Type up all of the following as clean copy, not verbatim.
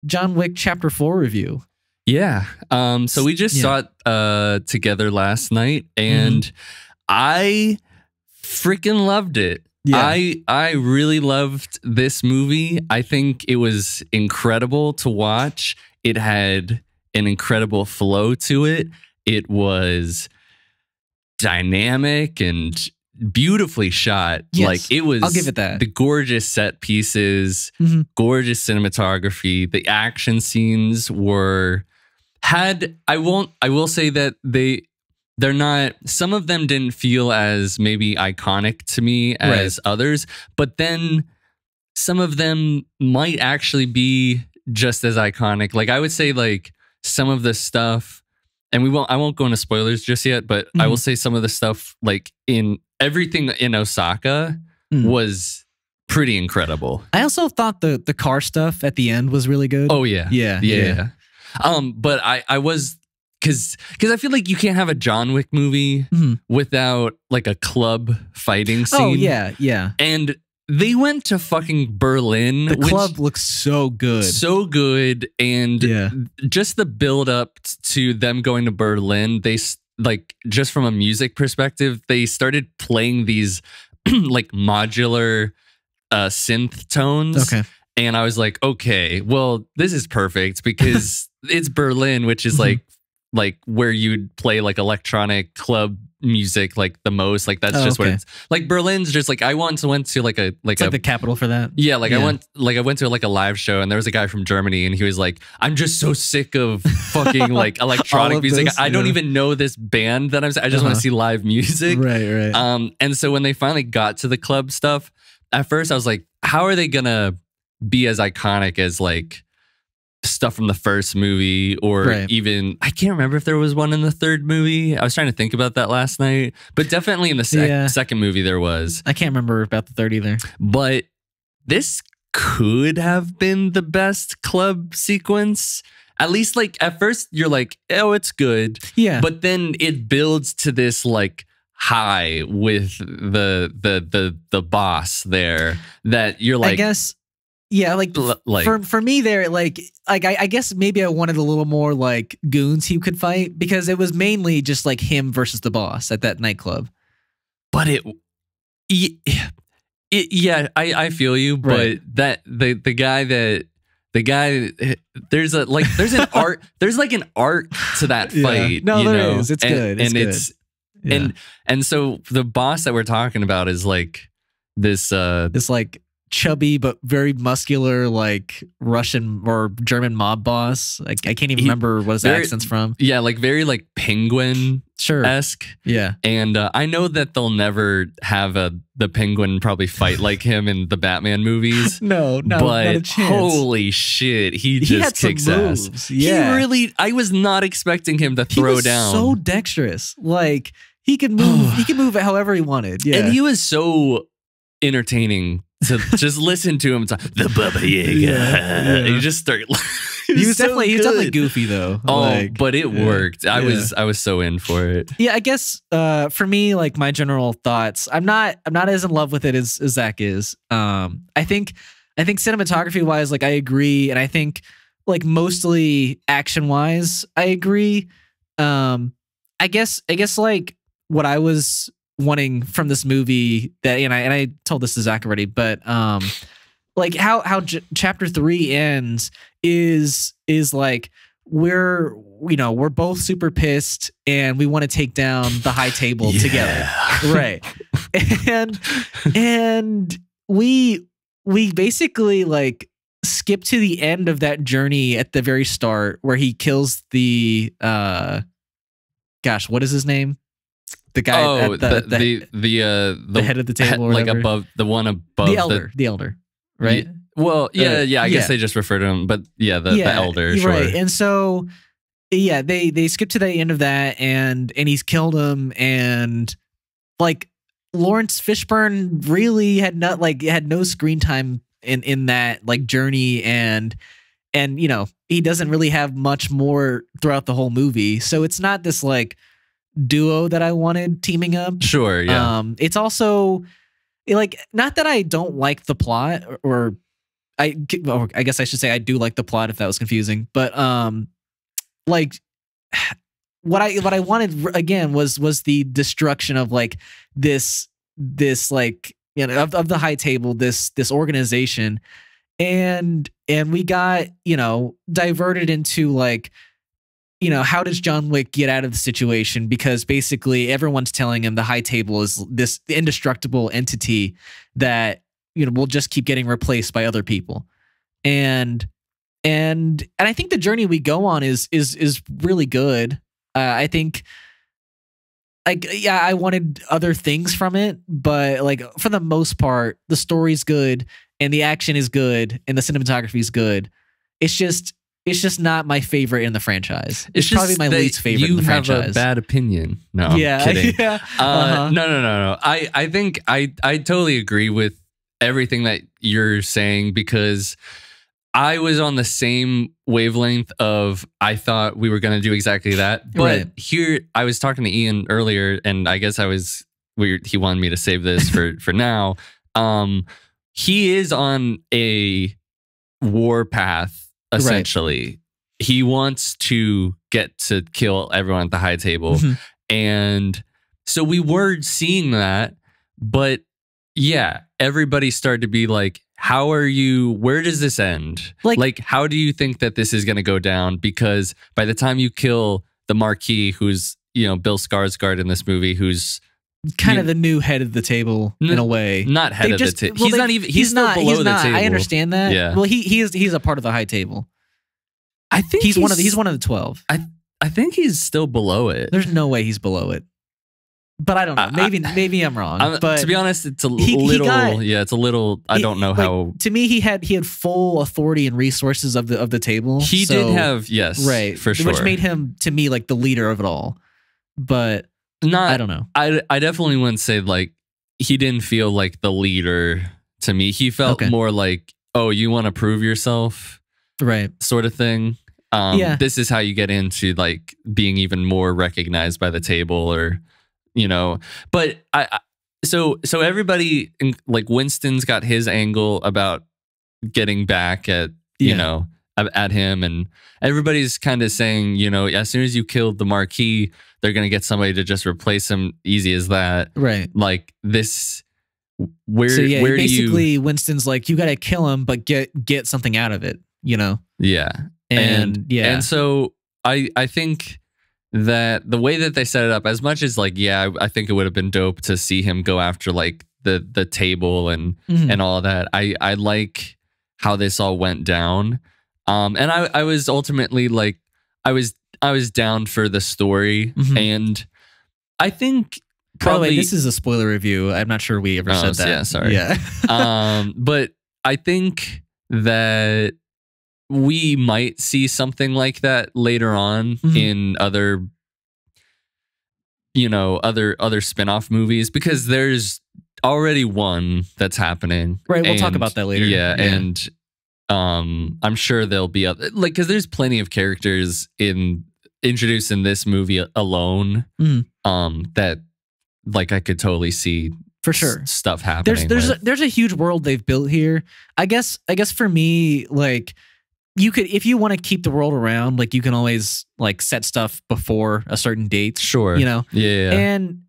John Wick Chapter 4 review. Yeah. So we just saw it together last night, and I freaking loved it. Yeah. I really loved this movie. I think it was incredible to watch. It had an incredible flow to it. It was dynamic and beautifully shot. Yes, like it was, I'll give it that. The gorgeous set pieces, gorgeous cinematography. The action scenes I will say that they're not, some of them didn't feel as maybe iconic to me as others, but then some of them might actually be just as iconic. Like I would say like some of the stuff, and I won't go into spoilers just yet, but I will say some of the stuff like in everything in Osaka was pretty incredible. I also thought the car stuff at the end was really good. Oh yeah. Yeah. But I was, because I feel like you can't have a John Wick movie without like a club fighting scene. Oh yeah. And they went to fucking Berlin. The club looks so good. So good. And just the build up to them going to Berlin, they like, just from a music perspective, they started playing these like modular synth tones. Okay. And I was like, okay, well, this is perfect because it's Berlin, which is like where you'd play like electronic club music like the most. Like that's just what it's like. Berlin's just like, I once went to like the capital for that. Yeah, I went to like a live show, and there was a guy from Germany, and he was like, I'm just so sick of fucking like electronic music. I don't even know this band that I just want to see live music. Right. And so when they finally got to the club stuff, at first I was like, how are they gonna be as iconic as like stuff from the first movie, or even, I can't remember if there was one in the third movie. I was trying to think about that last night, but definitely in the second movie there was. I can't remember about the third either. But this could have been the best club sequence. At least like at first you're like, oh, it's good. Yeah. But then it builds to this like high with the boss there that you're like, I guess. Yeah, like for me there, like I guess maybe I wanted a little more like goons he could fight, because it was mainly just like him versus the boss at that nightclub. But I feel you, but that the guy there's an art, there's like an art to that fight. No, there is. It's good. And so the boss that we're talking about is like this like chubby but very muscular like Russian or German mob boss. Like I can't even remember what his accent's from. Yeah, like very like Penguin-esque. Yeah. And I know that they'll never have the Penguin probably fight like him in the Batman movies. No, but not a chance. Holy shit, he just kicks ass. Yeah. He really, I was not expecting him to throw down. So dexterous. Like he could move, he could move it however he wanted. Yeah. And he was so entertaining to just listen to him talk, the Baba Yaga. You just start. He was definitely goofy though. Oh, but it worked. I was so in for it. Yeah, I guess for me, like my general thoughts, I'm not as in love with it as Zach is. I think cinematography wise, like I agree, and I think like mostly action wise, I agree. I guess like what I was wanting from this movie, that and I told this to Zach already, but like how chapter 3 ends is like we're both super pissed and we want to take down the high table together, right? and we basically like skip to the end of that journey at the very start where he kills the what is his name? The guy at the head of the table, or like above the one above the elder, right? I guess they just refer to him, but the elder, sure. Right. And so they skip to the end of that, and he's killed him, and like Lawrence Fishburne really had no screen time in that like journey, and he doesn't really have much more throughout the whole movie, so it's not this like duo that I wanted teaming up. Sure, yeah. It's also like, not that I don't like the plot, or I guess I should say I do like the plot if that was confusing, but like what I wanted again was the destruction of like this like, you know, of the high table, this organization, and we got, you know, diverted into like, you know, how does John Wick get out of the situation? Because basically everyone's telling him the high table is this indestructible entity that, you know, will just keep getting replaced by other people. And I think the journey we go on is really good. I think, like, yeah, I wanted other things from it, but like for the most part, the story's good and the action is good and the cinematography is good. It's just not my favorite in the franchise. It's probably my least favorite in the franchise. You have a bad opinion. No, I'm kidding. Yeah. No. I think I totally agree with everything that you're saying, because I was on the same wavelength of, I thought we were going to do exactly that. But here, I was talking to Ian earlier, and I guess he wanted me to save this for now. He is on a war path. Essentially, he wants to get to kill everyone at the high table. And so we were seeing that, but yeah, everybody started to be like, where does this end? Like, how do you think that this is going to go down? Because by the time you kill the Marquis, who's, you know, Bill Skarsgård in this movie, who's kind of the new head of the table in a way. Not head of the table. Well, he's not below the table. I understand that. Yeah. Well, he's a part of the high table. I think he's one of the 12. I think he's still below it. There's no way he's below it. But I don't know. Maybe I'm wrong. But to be honest, it's a little. It's a little. I don't know how. To me, he had full authority and resources of the table. He did have, yes, right, for sure, which made him, to me, like the leader of it all. But I don't know. I definitely wouldn't say like he didn't feel like the leader to me. He felt more like, oh, you want to prove yourself, right, sort of thing. This is how you get into like being even more recognized by the table, or, you know. But so everybody, like Winston's got his angle about getting back at, you know, at him, and everybody's kind of saying, you know, as soon as you killed the Marquis, they're gonna get somebody to just replace him, easy as that. Right. Like this. Where basically Winston's like, you gotta kill him, but get something out of it, you know? Yeah. And so I think that the way that they set it up, as much as like, I think it would have been dope to see him go after like the table and all of that. I like how this all went down. And I was ultimately like, I was down for the story. And I think probably, by the way, this is a spoiler review. I'm not sure we ever said that. Yeah, sorry. Yeah. But I think that we might see something like that later on in other, you know, other spin-off movies, because there's already one that's happening. Right, we'll talk about that later. Yeah. And I'm sure there'll be other, like, because there's plenty of characters introduced in this movie alone that, like, I could totally see for sure stuff happening. There's a huge world they've built here. I guess for me, like, you could, if you want to keep the world around, like, you can always like set stuff before a certain date. Sure. You know? Yeah.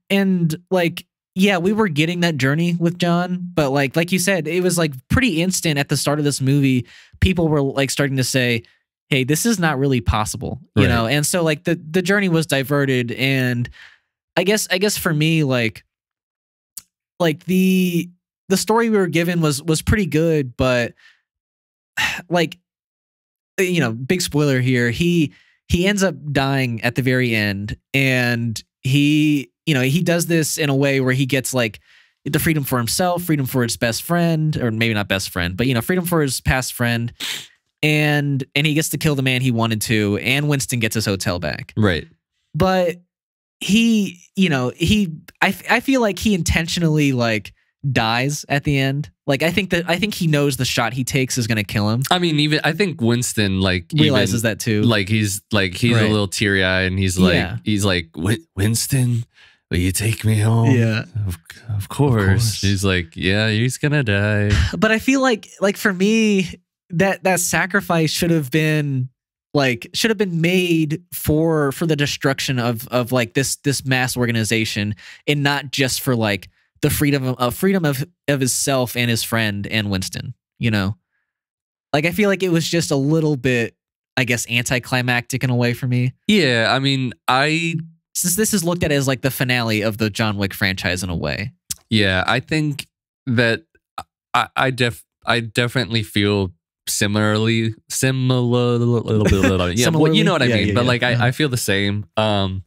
And like, yeah, we were getting that journey with John, but like you said, it was like pretty instant at the start of this movie. People were like starting to say, hey, this is not really possible, you know? And so like the journey was diverted. And I guess for me, like the story we were given was pretty good, but like, you know, big spoiler here. He ends up dying at the very end, and he does this in a way where he gets like the freedom for himself, freedom for his best friend, or maybe not best friend, but, you know, freedom for his past friend. And he gets to kill the man he wanted to, and Winston gets his hotel back. Right. But I feel like he intentionally like dies at the end. Like, I think he knows the shot he takes is going to kill him. I mean, I think Winston like realizes that too. Like he's a little teary eyed, and he's like, Winston, will you take me home? Yeah. Of course. He's like, yeah, he's gonna die. But I feel like for me, that sacrifice should have been made for the destruction of like this mass organization, and not just for like the freedom of himself and his friend and Winston, you know? Like, I feel like it was just a little bit, I guess, anticlimactic in a way for me. Yeah, I mean, since this is looked at as like the finale of the John Wick franchise in a way. Yeah, I think that I definitely feel similarly. Yeah, Similarly? well, you know what I mean. Yeah, but yeah. like, I feel the same. I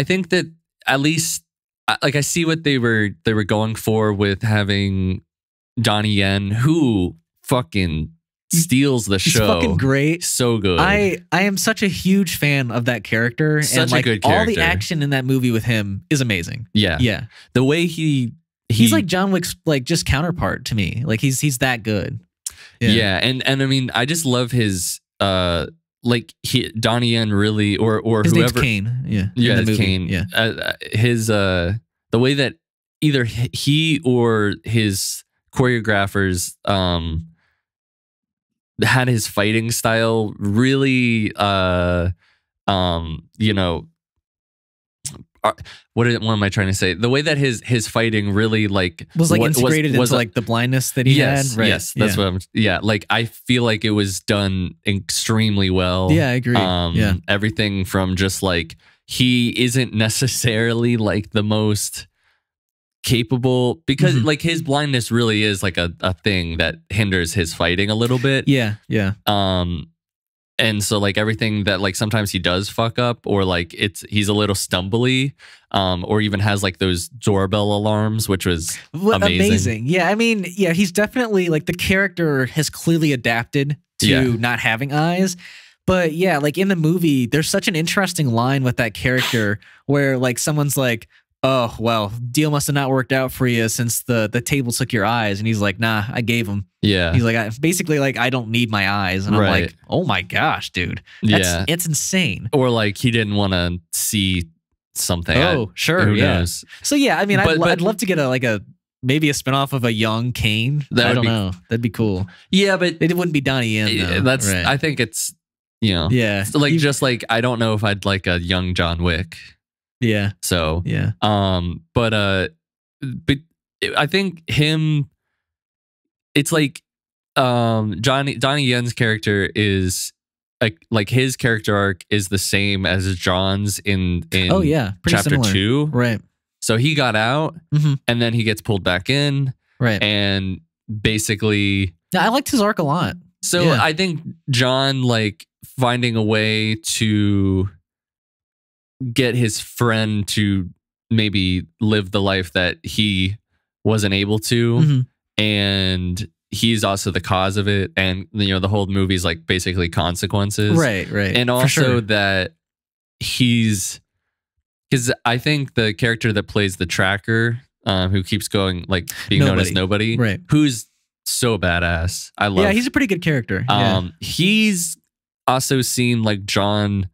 think that at least like I see what they were going for with having Donnie Yen, who fucking steals the show. He's fucking great. So good. I am such a huge fan of that character. Such and like, a good all character. the action in that movie with him is amazing. Yeah. Yeah. The way he's like John Wick's like just counterpart to me. Like he's that good. Yeah. And I mean, I just love his like Donnie Yen really or his whoever. Name's Kane. Yeah. Yeah, it's Kane. Yeah. His the way that either he or his choreographers had his fighting style really you know, what am I trying to say? The way that his fighting really like was like integrated into like the blindness that he had. Right. Yes, that's what I'm. Yeah, like I feel like it was done extremely well. Yeah, I agree. Everything from just like he isn't necessarily like the most capable because like his blindness really is like a thing that hinders his fighting a little bit. Yeah. And so like everything that like sometimes he does fuck up or like he's a little stumbly or even has like those doorbell alarms, which was amazing. Yeah, I mean, yeah, he's definitely like the character has clearly adapted to not having eyes. But yeah, like in the movie, there's such an interesting line with that character where like someone's like, oh, well, deal must have not worked out for you since the table took your eyes. And he's like, nah, I gave him. Yeah. He's like, basically like, I don't need my eyes. And I'm like, oh my gosh, dude. It's insane. Or like he didn't want to see something. Oh, sure. Who knows? So yeah, I mean, I'd love to get maybe a spinoff of a young Kane. I don't know. That'd be cool. Yeah, but it wouldn't be Donnie Yen though. I think it's, you know. Yeah. Like just like, I don't know if I'd like a young John Wick. Yeah. So yeah. But I think him. It's like Donnie Yen's character is like his character arc is the same as John's in chapter similar. 2. Right. So he got out and then he gets pulled back in. Right. And basically, I liked his arc a lot. So I think John like finding a way to get his friend to maybe live the life that he wasn't able to, and he's also the cause of it, and you know the whole movie's like basically consequences, right, and also that he's because I think the character that plays the tracker, who keeps going like being known as Nobody, right, who's so badass. I love. Yeah, he's a pretty good character. He's also seen like John.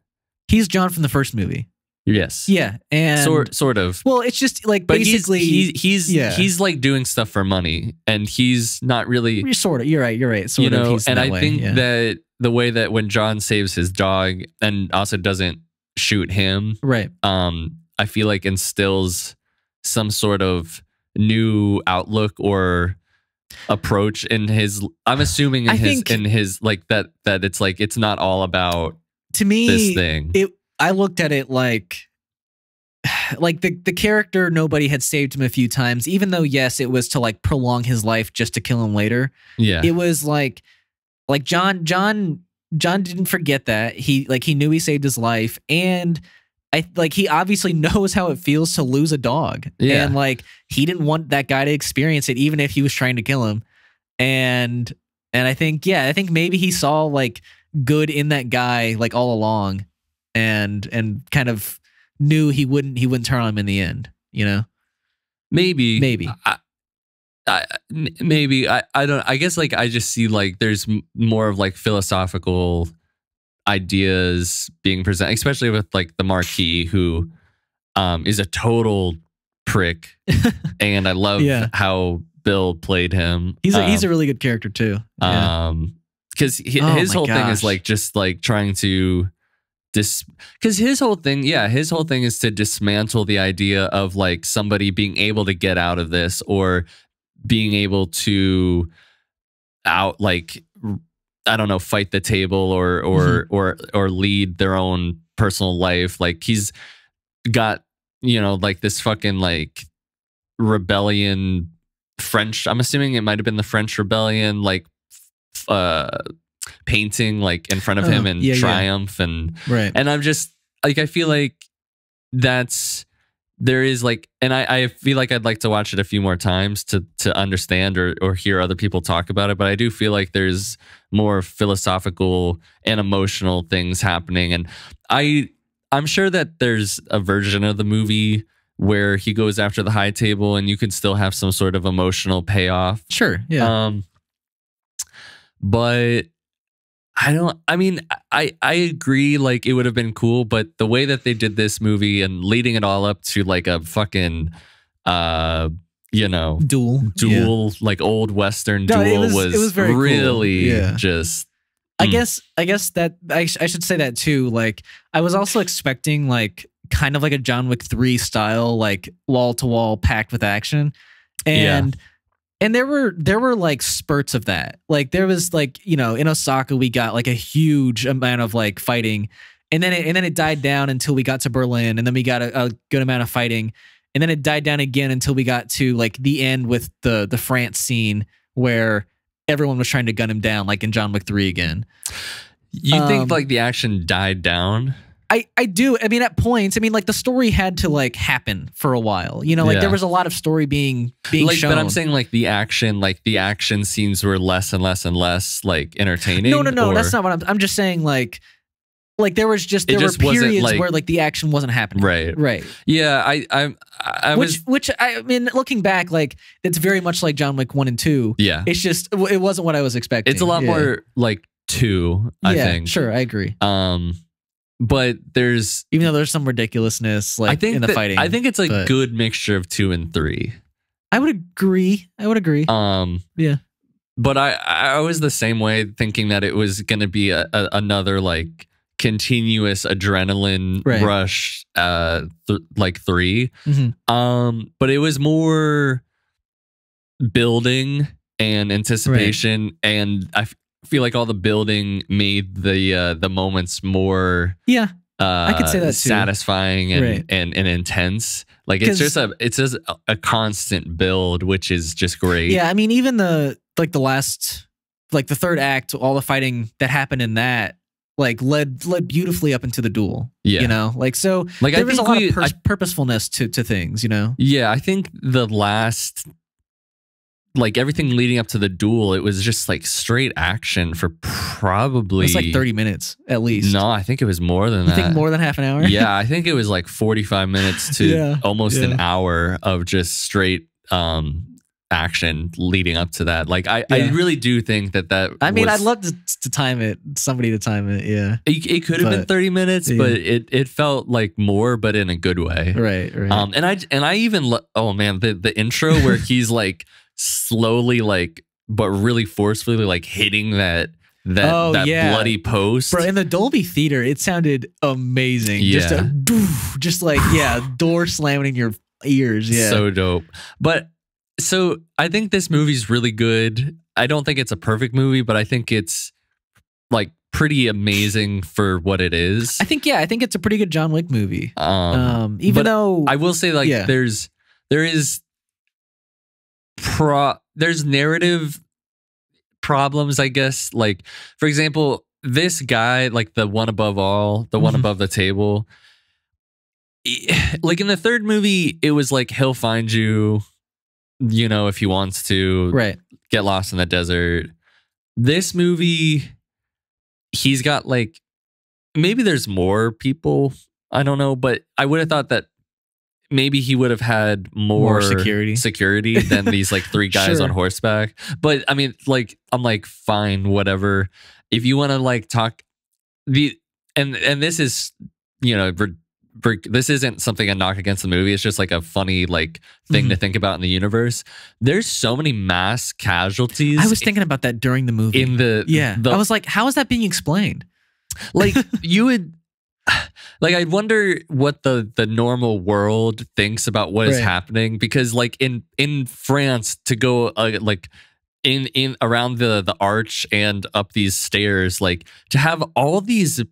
He's John from the first movie. Yes. Yeah, and sort of. Well, it's just like but basically he's like doing stuff for money, and he's not really. You're right. Sort of. And I think that the way that when John saves his dog and also doesn't shoot him, right? I feel like instills some sort of new outlook or approach in his. I'm assuming in his like that it's like it's not all about to me this thing. I looked at it like the character Nobody had saved him a few times, even though yes, it was to like prolong his life just to kill him later. Yeah, it was like John didn't forget that he knew he saved his life, and he obviously knows how it feels to lose a dog, and like he didn't want that guy to experience it, even if he was trying to kill him, and I think maybe he saw like good in that guy like all along. And kind of knew he wouldn't turn on him in the end, you know? Maybe. I don't. I guess like I just see like there's more of like philosophical ideas being presented, especially with like the Marquis, who is a total prick, and I love how Bill played him. He's a really good character too. Because his whole thing is like just like trying to because his whole thing is to dismantle the idea of like somebody being able to get out of this, or being able to like, I don't know, fight the table or lead their own personal life. Like he's got, like this fucking like rebellion, French, I'm assuming it might have been the French rebellion, like painting like in front of him in triumph. And I'm just like, I feel like there is like, and I feel like I'd like to watch it a few more times to understand or hear other people talk about it. But I do feel like there's more philosophical and emotional things happening. And I'm sure that there's a version of the movie where he goes after the high table and you can still have some sort of emotional payoff. Sure. Yeah. But I agree, like it would have been cool, but the way that they did this movie and leading it all up to like a fucking duel, like old Western duel was very really cool. Just I guess that I should say that too. Like I was also expecting like kind of like a John Wick 3 style, like wall to wall packed with action. And there were like spurts of that. Like there was like, in Osaka we got like a huge amount of like fighting, and then it died down until we got to Berlin, and then we got a good amount of fighting, and then it died down again until we got to like the end with the France scene where everyone was trying to gun him down, like in John Wick 3 again. You think like the action died down? I do. I mean, at points, like the story had to like happen for a while. There was a lot of story being like, shown. But I'm saying like the action scenes were less and less and less like entertaining. No, that's not what I'm just saying. Like there were periods where like the action wasn't happening. Right. Yeah, which looking back, like it's very much like John Wick 1 and 2. Yeah, it's just it wasn't what I was expecting. It's a lot more like 2. I think. Sure, I agree. But even though there's some ridiculousness like in the fighting. I think it's a good mixture of 2 and 3. I would agree. Yeah. But I was the same way, thinking that it was going to be another like continuous adrenaline rush, like 3. Mm-hmm. But it was more building and anticipation, and I feel like all the building made the moments more I could say that too. Satisfying and intense. Like it's just a constant build, which is just great. Yeah, even the last, like the third act, all the fighting that happened in that like led beautifully up into the duel. Yeah, so like there was a lot of purposefulness to things. Yeah, I think the last, like everything leading up to the duel, it was just like straight action for probably... It was like 30 minutes at least. No, I think it was more than that. You think more than half an hour? Yeah, I think it was like 45 minutes to almost an hour of just straight action leading up to that. Like I really do think that I'd love to time it, somebody to time it, yeah. It could have been 30 minutes, but it felt like more, but in a good way. Right. And I even... Oh man, the intro where he's like... slowly, like, but really forcefully, like hitting that bloody post. Bro, in the Dolby Theater, it sounded amazing. Yeah. Just like door slamming in your ears. Yeah, so dope. But so I think this movie's really good. I don't think it's a perfect movie, but I think it's like pretty amazing for what it is. I think it's a pretty good John Wick movie. Even though I will say, like, there's narrative problems, I guess. Like, for example, this guy, like the one above all, the one above the table, like in the third movie, it was like he'll find you, if he wants to, get lost in the desert. This movie, he's got like, maybe there's more people, I don't know, but I would have thought that maybe he would have had more security than these like 3 guys on horseback. But I'm like, fine, whatever. If you want to like talk, the and this is, you know, this isn't something I knock against the movie. It's just like a funny like thing to think about in the universe. There's so many mass casualties. I was thinking about that during the movie. I was like, how is that being explained? Like you would, like I wonder what the normal world thinks about what is happening, because like in France to go like in around the arch and up these stairs, like to have all these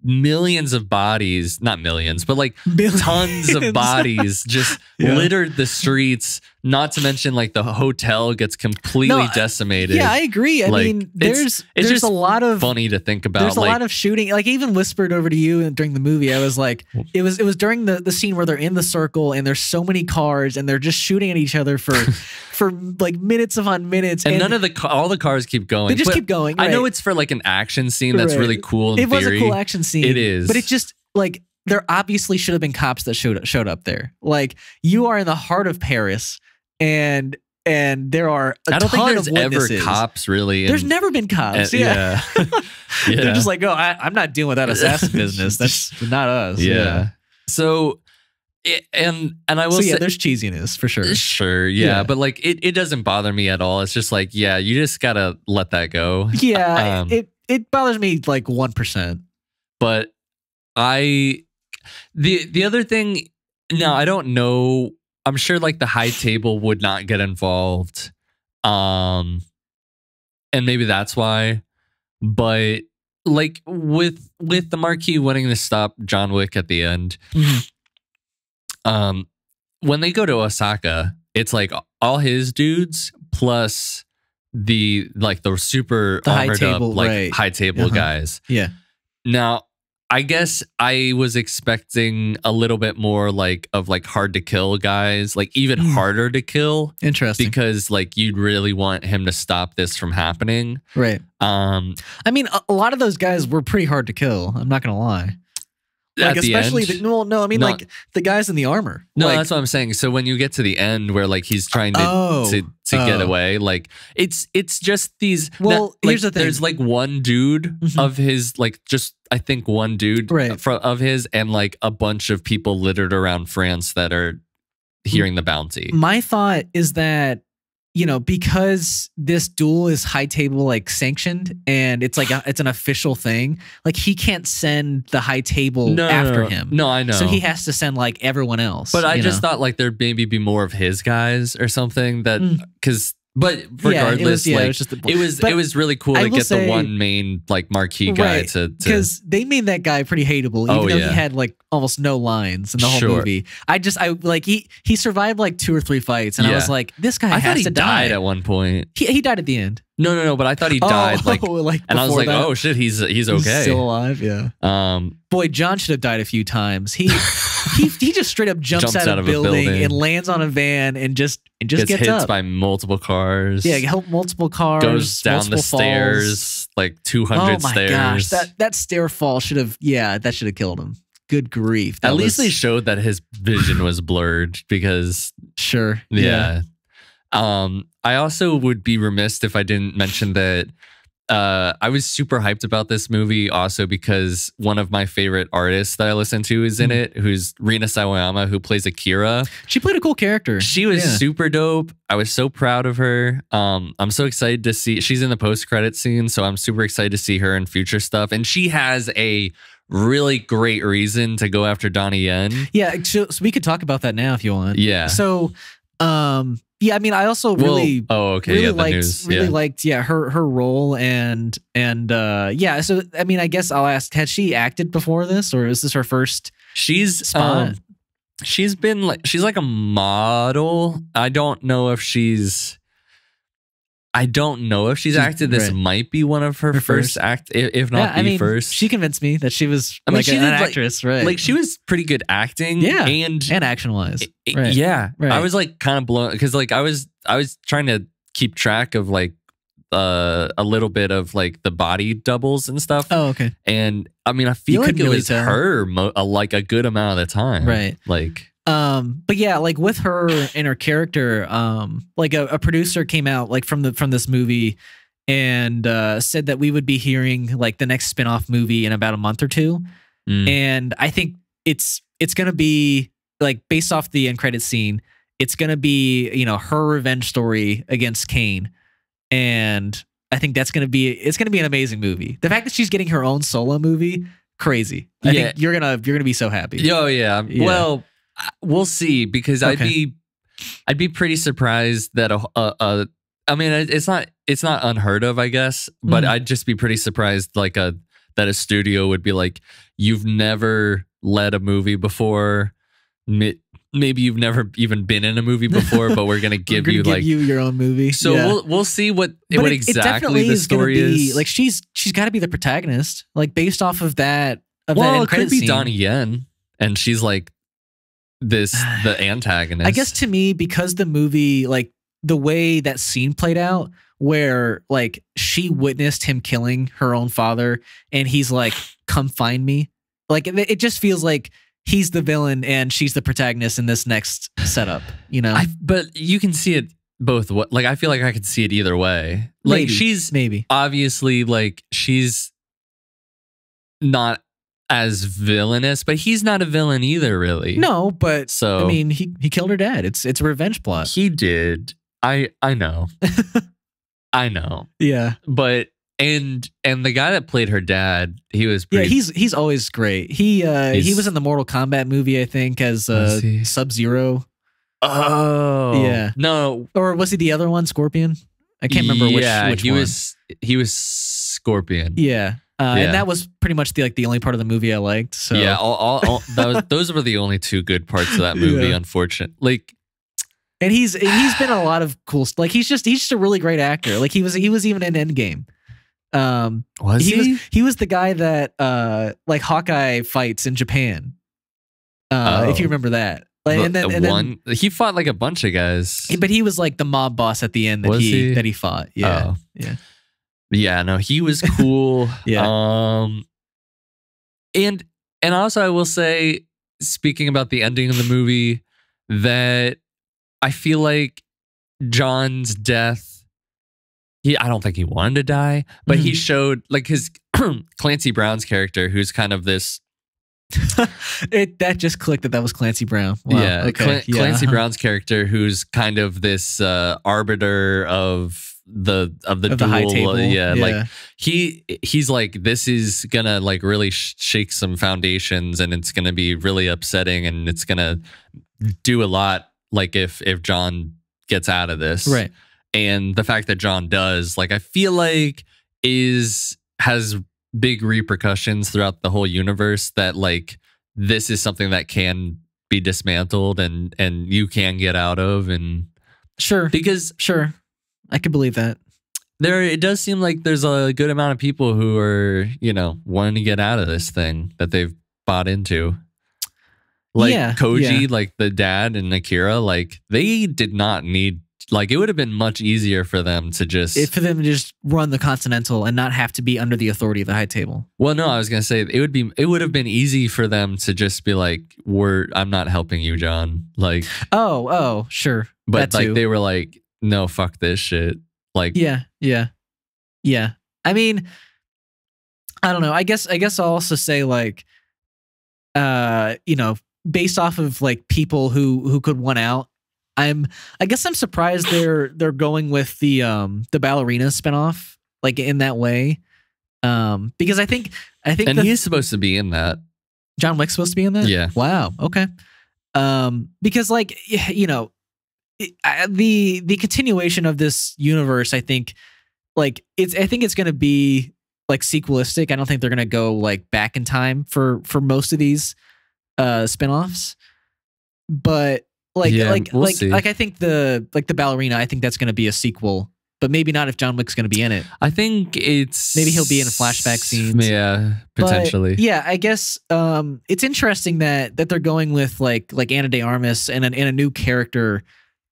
millions of bodies, not millions, but like tons of bodies just littered the streets, not to mention like the hotel gets completely decimated. Yeah, I agree. I mean, there's just a lot of funny to think about. There's a lot of shooting. Like I even whispered over to you during the movie. I was like, it was during the scene where they're in the circle and there's so many cars and they're just shooting at each other for like minutes upon minutes. And none of all the cars keep going. They just keep going. I know it's for like an action scene that's really cool. It was a cool action scene. It is. But it just like there obviously should have been cops that showed up there. Like you are in the heart of Paris and there are a ton of witnesses. I don't think there's ever cops really. There's never been cops. Yeah. They're just like, oh, I'm not dealing with that assassin business. That's not us. Yeah. So and I will say there's cheesiness for sure. Sure, yeah. But like it doesn't bother me at all. It's just like, yeah, you just gotta let that go. Yeah. It bothers me like 1%. But the other thing, now I don't know, I'm sure like the high table would not get involved. And maybe that's why. But like with the Marquis wanting to stop John Wick at the end, when they go to Osaka, it's like all his dudes plus the super armored up high table guys. Yeah. Now, I guess I was expecting a little bit more of hard to kill guys, like even harder to kill. Interesting. Because like you'd really want him to stop this from happening. Right. I mean, a lot of those guys were pretty hard to kill. I'm not going to lie. Like especially like the guys in the armor. No, that's what I'm saying. So when you get to the end where like he's trying to get away, like it's just these. Well, here's the thing. There's like one dude of his, like just I think one dude of his, and like a bunch of people littered around France that are hearing the bounty. My thought is that, you know, because this duel is high table like sanctioned and it's like it's an official thing, like he can't send the high table after him. No, I know. So he has to send like everyone else. But I just thought like there'd maybe be more of his guys or something that But regardless, it was really cool to get the one main like marquee guy to because they made that guy pretty hateable, even though he had like almost no lines in the whole movie. I like he survived like 2 or 3 fights, and I was like, this guy has to die. Died at one point. He died at the end. No, but I thought he died and I was like, oh shit, he's okay. He's still alive, yeah. Boy, John should have died a few times. He just straight up jumps out of a building and lands on a van and just gets hit up by multiple cars. Yeah, help multiple cars. Goes down the stairs, like 200 stairs. Oh my gosh, that stair fall should have killed him. Good grief. At least they showed that his vision was blurred because yeah. I also would be remiss if I didn't mention that I was super hyped about this movie also because one of my favorite artists that I listen to is in it, who's Rina Sawayama, who plays Akira. She played a cool character. She was super dope. I was so proud of her. I'm so excited to see, she's in the post-credit scene, so I'm super excited to see her in future stuff. And she has a really great reason to go after Donnie Yen. Yeah, so we could talk about that now if you want. Yeah. So, yeah, I mean, I also really liked her role and yeah. So I mean, I guess I'll ask: has she acted before this, or is this her first? She's like a model. I don't know if she's acted. This might be one of her first act, if not the first. She convinced me that she was an actress, right? Like she was pretty good acting, and action wise, right. I was like kind of blown because like I was trying to keep track of like a little bit of like the body doubles and stuff. Oh, okay. And I mean, I feel like it was her like a good amount of the time, right? Like. But yeah, like with her and her character, like a producer came out like from this movie and said that we would be hearing like the next spin-off movie in about a month or two. And I think it's going to be like based off the end credit scene, it's going to be, you know, her revenge story against Kane. And I think it's going to be an amazing movie. The fact that she's getting her own solo movie, crazy. I think you're going to be so happy. Oh yeah. Well, we'll see, because I'd be pretty surprised that I mean, it's not unheard of, I guess, but I'd just be pretty surprised like that a studio would be like, you've never led a movie before, maybe you've never even been in a movie before, but we're gonna give you your own movie. So we'll see what exactly the story is. Like she's got to be the protagonist, like based off of that. Well, it could be Donnie Yen, and she's like the antagonist. I guess to me, because the movie, like the way that scene played out, where like she witnessed him killing her own father, and he's like, "Come find me." Like it just feels like he's the villain and she's the protagonist in this next setup, you know? But you can see it both. Like, I feel like I could see it either way. Like, she's obviously like, she's not as villainous, but he's not a villain either, really. No, but so I mean, he killed her dad. It's a revenge plot. He did. I know. I know. Yeah. But and the guy that played her dad, he was pretty... Yeah, he's always great. He was in the Mortal Kombat movie, I think, as Sub-Zero. Oh. Yeah. No. Or was he the other one, Scorpion? I can't remember which one. He was Scorpion. Yeah. And that was pretty much the only part of the movie I liked. So yeah, those were the only two good parts of that movie, unfortunately. Like, and he's been in a lot of cool stuff. Like he's just a really great actor. Like he was even in Endgame. Was he? He was the guy that like Hawkeye fights in Japan. If you remember that. Like, and then he fought like a bunch of guys. But he was like the mob boss at the end that he fought. Yeah. Yeah. Yeah, no, he was cool. Yeah. And also I will say, speaking about the ending of the movie, that I feel like John's death, I don't think he wanted to die, but he showed like his Clancy Brown's character, who's kind of this. That just clicked that was Clancy Brown. Wow. Yeah, okay. Clancy Brown's character, who's kind of this arbiter of the duel. High table. Like he's like, this is gonna like really shake some foundations, and it's gonna be really upsetting, and it's gonna do a lot. Like if John gets out of this, right? And the fact that John does, like, I feel like has big repercussions throughout the whole universe. That like this is something that can be dismantled and you can get out of, and sure. I can believe that. It does seem like there's a good amount of people who are, wanting to get out of this thing that they've bought into. Like Koji, like the dad, and Akira, like they did not need, like it would have been much easier for them to just run the Continental and not have to be under the authority of the High Table. Well, no, I was gonna say it would have been easy for them to just be like, I'm not helping you, John. Like, oh, sure. But like they were like, no, fuck this shit. Like, yeah. I mean, I don't know. I guess I'll also say like, based off of like people who could want out, I guess I'm surprised they're going with the ballerina spinoff like in that way, because I think and he's supposed to be in that. John Wick's supposed to be in that. Yeah. Wow. Okay. Because like the continuation of this universe, I think it's going to be like sequelistic. I don't think they're going to go like back in time for most of these spinoffs, but we'll see. Like I think the ballerina, I think that's going to be a sequel, but maybe not if John Wick's going to be in it. I think maybe he'll be in flashback scenes. Yeah, potentially. But yeah, I guess it's interesting that they're going with like Ana de Armas and a new character.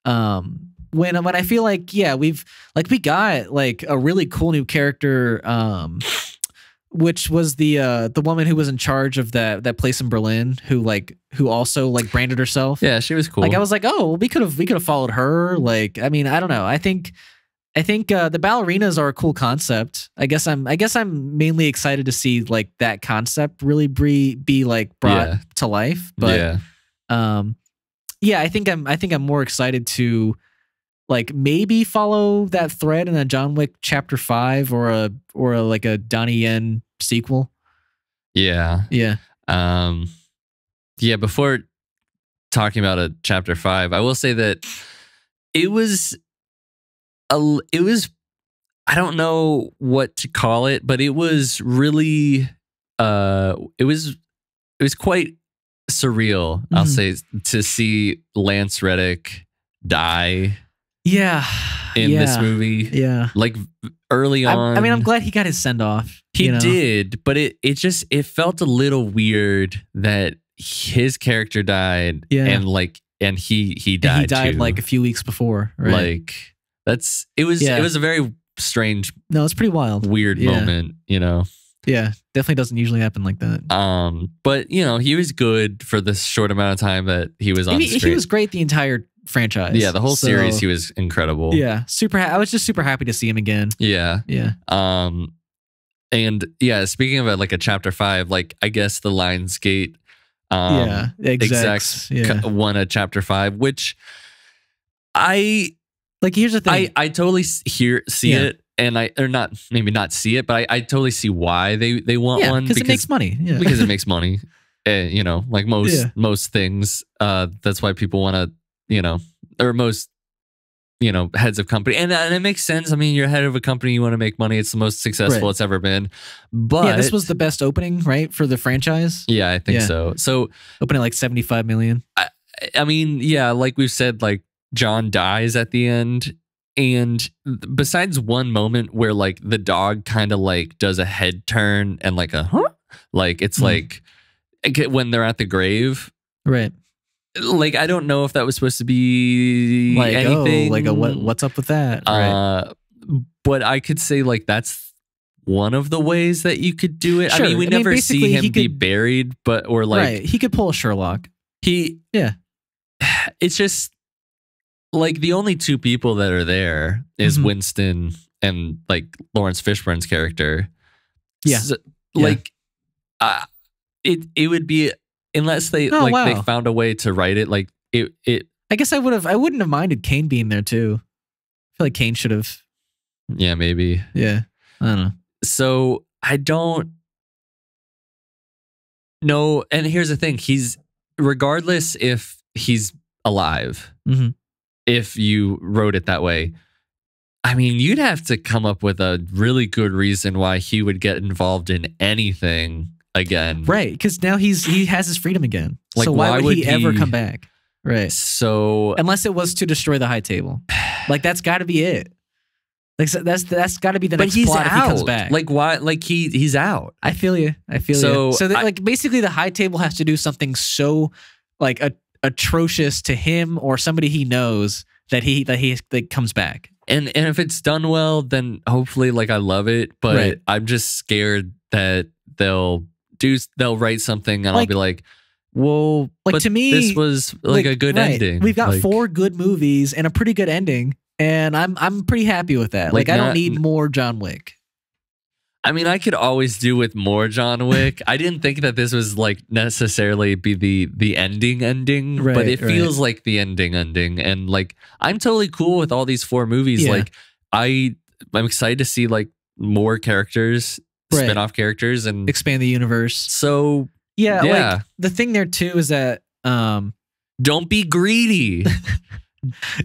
When I feel like we got like a really cool new character, which was the woman who was in charge of that place in Berlin, who also like branded herself. Yeah, she was cool. Like I was like, oh, well, we could have followed her. Like, I mean, I don't know. I think I think the ballerinas are a cool concept. I guess I'm mainly excited to see like that concept really be like brought to life. But I think I'm more excited to like maybe follow that thread in a John Wick Chapter 5 or a like a Donnie Yen sequel. Yeah. Yeah. Before talking about a Chapter 5, I will say that it was I don't know what to call it, but it was really it was quite surreal, I'll say, to see Lance Reddick die. In this movie. Yeah. Like early on. I mean, I'm glad he got his send off. He did, but it felt a little weird that his character died and he died. And he died too. like a few weeks before, right? Like it was a very strange. No, it's pretty wild. Weird moment, Yeah, definitely doesn't usually happen like that. But he was good for the short amount of time that he was on screen. He was great the entire franchise. Yeah, the whole series he was incredible. Yeah, I was just super happy to see him again. Yeah. And speaking of like a Chapter 5, like I guess the Lionsgate execs won a Chapter 5, which here's the thing. I totally see it. And not see it, but I totally see why they want one because it makes money. Yeah. Because it makes money. Like most things. That's why people want to, or most, heads of company. And it makes sense. I mean, you're head of a company, you want to make money. It's the most successful it's ever been. But this was the best opening, right, for the franchise? Yeah, I think so. So opening like 75 million. I mean, like we've said, like John dies at the end. And besides one moment where like the dog kind of like does a head turn and like like it's like when they're at the grave, right? Like I don't know if that was supposed to be like anything, what's up with that? Right. But I could say like that's one of the ways that you could do it. Sure. I mean, we never see him be buried, but he could pull a Sherlock. It's just. Like the only two people that are there is Winston and like Lawrence Fishburne's character. Yeah. So, it would be unless they they found a way to write it like it. I guess I wouldn't have minded Kane being there too. I feel like Kane should have. Yeah, maybe. Yeah. I don't know. So I don't know. And here's the thing. He's regardless if he's alive. If you wrote it that way, I mean, you'd have to come up with a really good reason why he would get involved in anything again. Right, because now he has his freedom again. Like, so why would he ever come back? Right. So unless it was to destroy the High Table, like that's got to be it. Like that's got to be the next plot if he comes back. Like why? Like he's out. I feel you. So like basically the High Table has to do something so like atrocious to him or somebody he knows that he comes back. And if it's done well, then hopefully like I love it, but I'm just scared that they'll write something and I'll be like, well, like but to me this was like a good ending. We've got 4 good movies and a pretty good ending, and I'm pretty happy with that. Like I don't need more John Wick. I mean, I could always do with more John Wick. I didn't think that this was like necessarily be the ending, but it feels like the ending. And like, I'm totally cool with all these 4 movies. Yeah. Like I'm excited to see like more characters, spin-off characters and expand the universe. So yeah. Like the thing there too is that, don't be greedy.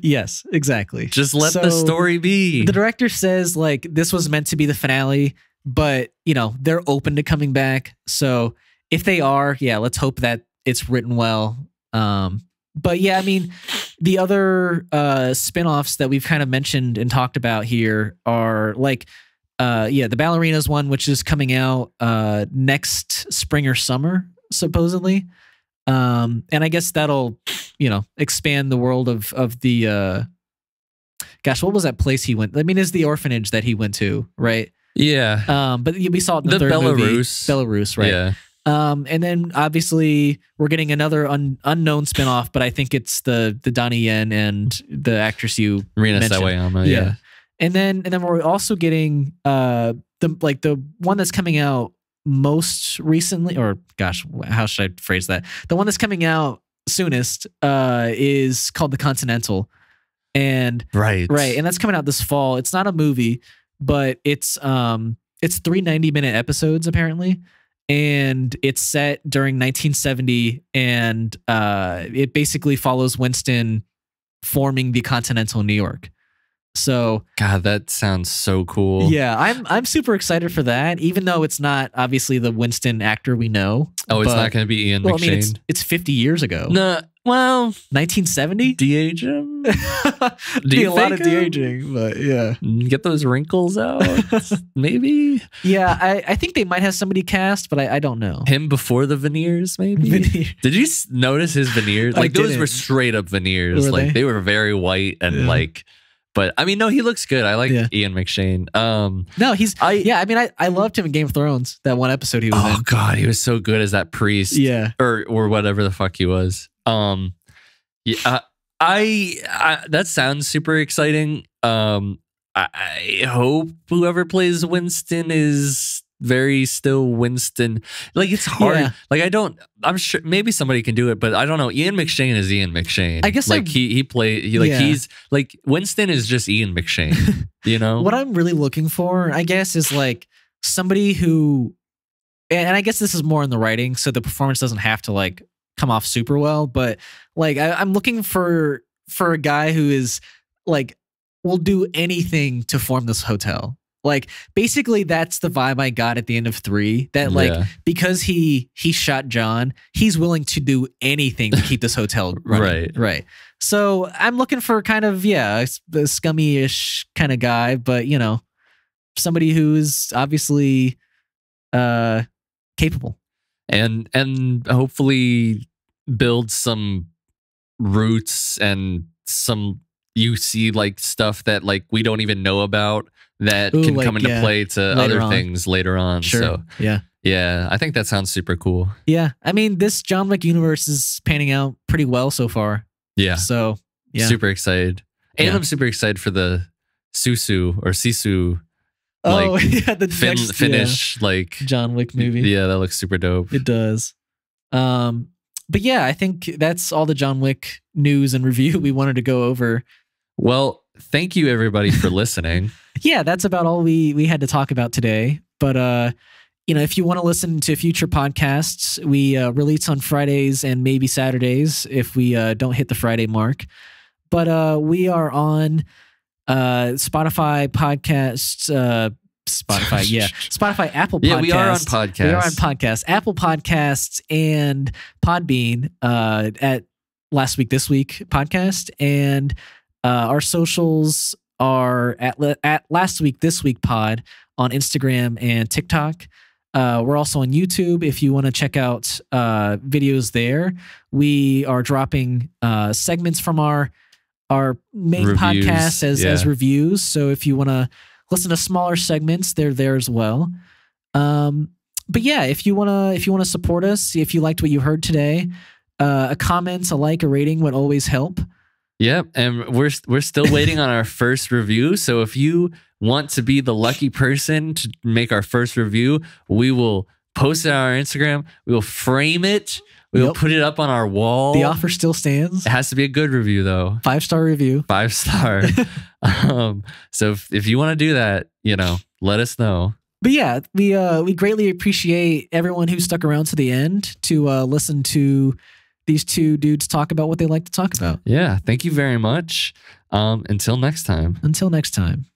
Yes, exactly. Just let the story be. The director says like, this was meant to be the finale. But, they're open to coming back. So if they are, let's hope that it's written well. But yeah, I mean, the other spinoffs that we've kind of mentioned and talked about here are like, the Ballerinas one, which is coming out next spring or summer, supposedly. And I guess that'll, expand the world of the, gosh, what was that place he went? I mean, it's the orphanage that he went to, right? Yeah. But we saw it in the third movie. Belarus, right? Yeah. And then obviously we're getting another unknown spinoff, but I think it's the Donnie Yen and the actress you Rina mentioned. Sawayama. Yeah. then we're also getting the one that's coming out most recently, or gosh, how should I phrase that? The one that's coming out soonest is called The Continental, and right, and that's coming out this fall. It's not a movie, but it's 3 90-minute episodes apparently, and it's set during 1970, and it basically follows Winston forming the Continental New York. So God, that sounds so cool. Yeah, I'm super excited for that, even though it's not obviously the Winston actor we know. Oh, it's not going to be Ian McShane. I mean, it's 50 years ago. No, well, 1970. De-age him. Be a lot of de-aging, but yeah, get those wrinkles out. Maybe. Yeah, I think they might have somebody cast, but I don't know. Him before the veneers, maybe. Did you notice his veneers? Like those were straight up veneers. Like they were very white and like. But I mean, no, he looks good. I like Ian McShane. No, I loved him in Game of Thrones. That one episode he was in. Oh God, he was so good as that priest. Yeah, or whatever the fuck he was. Yeah, that sounds super exciting. I hope whoever plays Winston is very still Winston. Like it's hard. Yeah. Like I'm sure maybe somebody can do it, but I don't know. Ian McShane is Ian McShane. I guess like he's like Winston is just Ian McShane. You know? What I'm really looking for, I guess, is like somebody who, and I guess this is more in the writing, so the performance doesn't have to like come off super well, but like I'm looking for a guy who is like will do anything to form this hotel. Like basically that's the vibe I got at the end of 3, that like because he shot John, he's willing to do anything to keep this hotel running. Right. So I'm looking for kind of a scummy-ish kind of guy, but you know, somebody who is obviously capable and hopefully build some roots and some like stuff that like we don't even know about that can come into play to other things later on. Sure. So yeah, I think that sounds super cool. Yeah, I mean this John Wick universe is panning out pretty well so far. Yeah. So yeah, super excited, and I'm super excited for the Sisu. The Finnish like John Wick movie. Yeah, that looks super dope. It does. But yeah, I think that's all the John Wick news and review we wanted to go over. Well, thank you everybody for listening. Yeah, that's about all we had to talk about today. But you know, if you want to listen to future podcasts, we release on Fridays and maybe Saturdays if we don't hit the Friday mark. But we are on Spotify podcasts, Spotify, Apple Podcasts. Yeah, we are on podcasts. We are on podcasts, Apple Podcasts, and Podbean at Last Week This Week podcast, and our socials are at Last Week This Week Pod on Instagram and TikTok. We're also on YouTube if you want to check out videos there. We are dropping segments from our main podcast as reviews. So if you want to listen to smaller segments, they're there as well. But yeah, if you wanna support us, if you liked what you heard today, a comment, a like, a rating would always help. Yep, and we're still waiting on our first review. So if you want to be the lucky person to make our first review, we will post it on our Instagram. We will frame it. We will put it up on our wall. The offer still stands. It has to be a good review, though. 5-star review. 5-star. So if you want to do that, you know, let us know. But yeah, we greatly appreciate everyone who stuck around to the end to listen to these two dudes talk about what they like to talk about. Yeah, thank you very much. Until next time. Until next time.